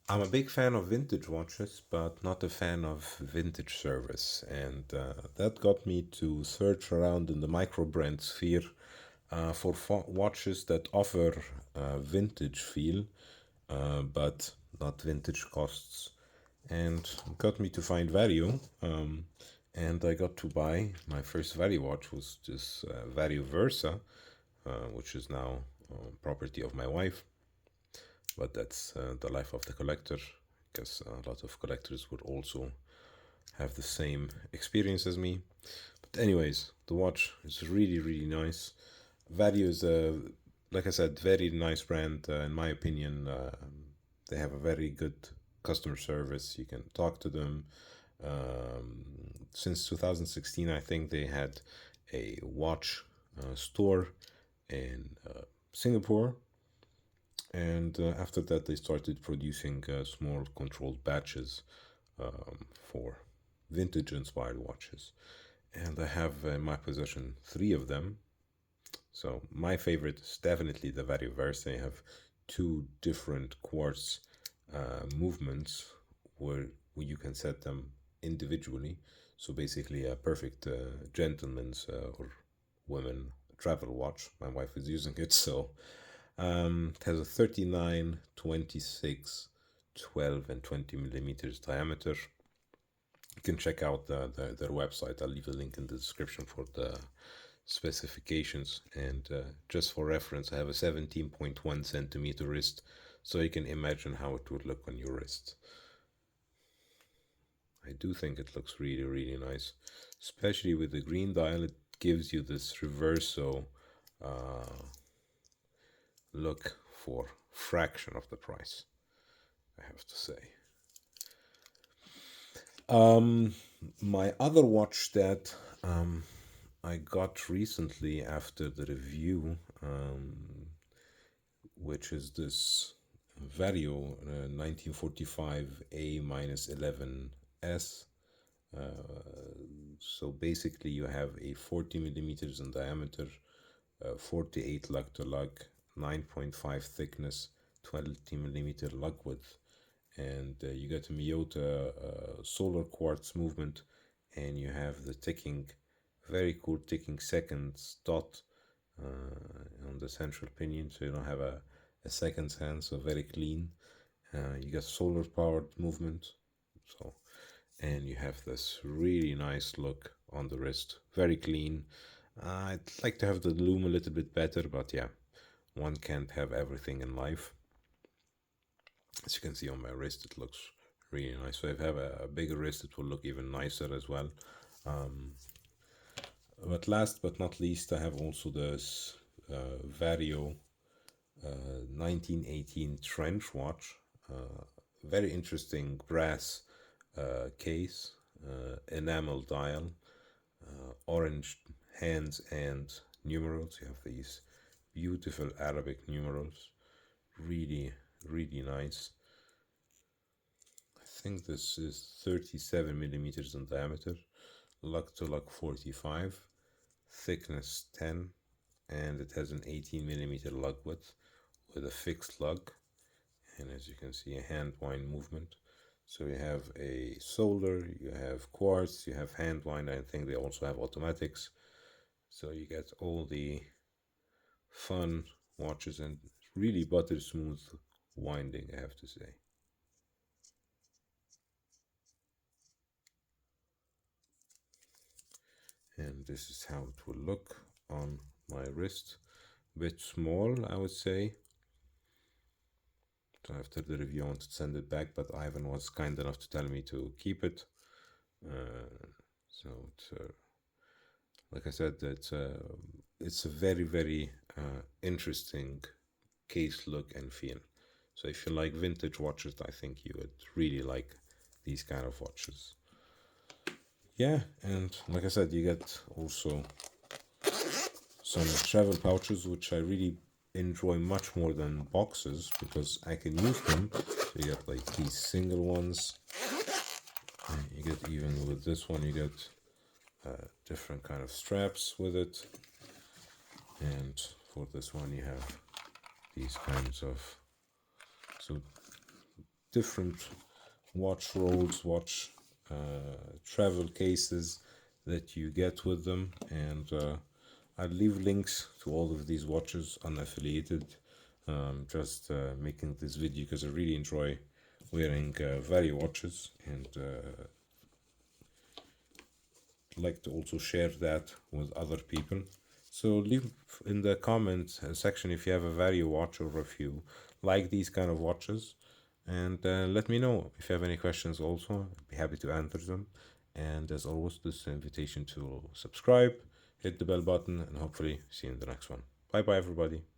I'm a big fan of vintage watches, but not a fan of vintage service. And that got me to search around in the microbrand sphere for watches that offer vintage feel, but not vintage costs. And got me to find Vario. And I got to buy my first Vario watch was this Vario Versa, which is now property of my wife, but that's the life of the collector, because a lot of collectors would also have the same experience as me. But anyways, the watch is really really nice. Vario is a, like I said, very nice brand in my opinion. They have a very good customer service. You can talk to them. Since 2016, I think they had a watch store in Singapore, and after that, they started producing small controlled batches for vintage inspired watches. And I have in my possession three of them. So my favorite is definitely the Varioverse. They have two different quartz movements where you can set them individually. So basically, a perfect gentleman's or women travel watch. My wife is using it, so it has a 39, 26, 12, and 20 millimeters diameter. You can check out their website. I'll leave a link in the description for the specifications. And just for reference, I have a 17.1 centimeter wrist, so you can imagine how it would look on your wrist. I do think it looks really, really nice, especially with the green dial. It gives you this reversal uh, look for fraction of the price, I have to say. Um, my other watch that I got recently after the review, which is this Vario 1945 A-11S. So basically, you have a 40 millimeters in diameter, 48 lug to lug, 9.5 thickness, 20 millimeter lug width, and you get a Miyota solar quartz movement, and you have the ticking, very cool ticking seconds dot on the central pinion, so you don't have a seconds hand, so very clean. You got solar powered movement, so, and you have this really nice look on the wrist, very clean. I'd like to have the loom a little bit better, but yeah, one can't have everything in life. As you can see on my wrist, it looks really nice. So if I have a bigger wrist, it will look even nicer as well. Um, but last but not least, I have also this Vario 1918 trench watch. Very interesting brass case, enamel dial, orange hands and numerals. You have these beautiful Arabic numerals. Really, really nice. I think this is 37 millimeters in diameter, lug to lug 45, thickness 10, and it has an 18 millimeter lug width with a fixed lug, and as you can see, a hand wind movement. So you have a solar, you have quartz, you have hand wind. I think they also have automatics. So you get all the fun watches and really butter smooth winding, I have to say. And this is how it will look on my wrist. A bit small, I would say. So after the review, I wanted to send it back, but Ivan was kind enough to tell me to keep it. So it's, like I said, it's a very very interesting case look and feel. So if you like vintage watches, I think you would really like these kind of watches. Yeah, and like I said, you get also some travel pouches, which I really enjoy much more than boxes because I can use them. So you get like these single ones. And you get, even with this one, you get different kind of straps with it. And for this one, you have these kinds of, so different watch rolls, watch travel cases that you get with them, and I'll leave links to all of these watches unaffiliated. Just making this video because I really enjoy wearing Vario watches, and like to also share that with other people. So leave in the comment section if you have a Vario watch or if you like these kind of watches, and let me know if you have any questions also. I'd be happy to answer them. And as always, this invitation to subscribe, hit the bell button, and hopefully see you in the next one. Bye bye everybody.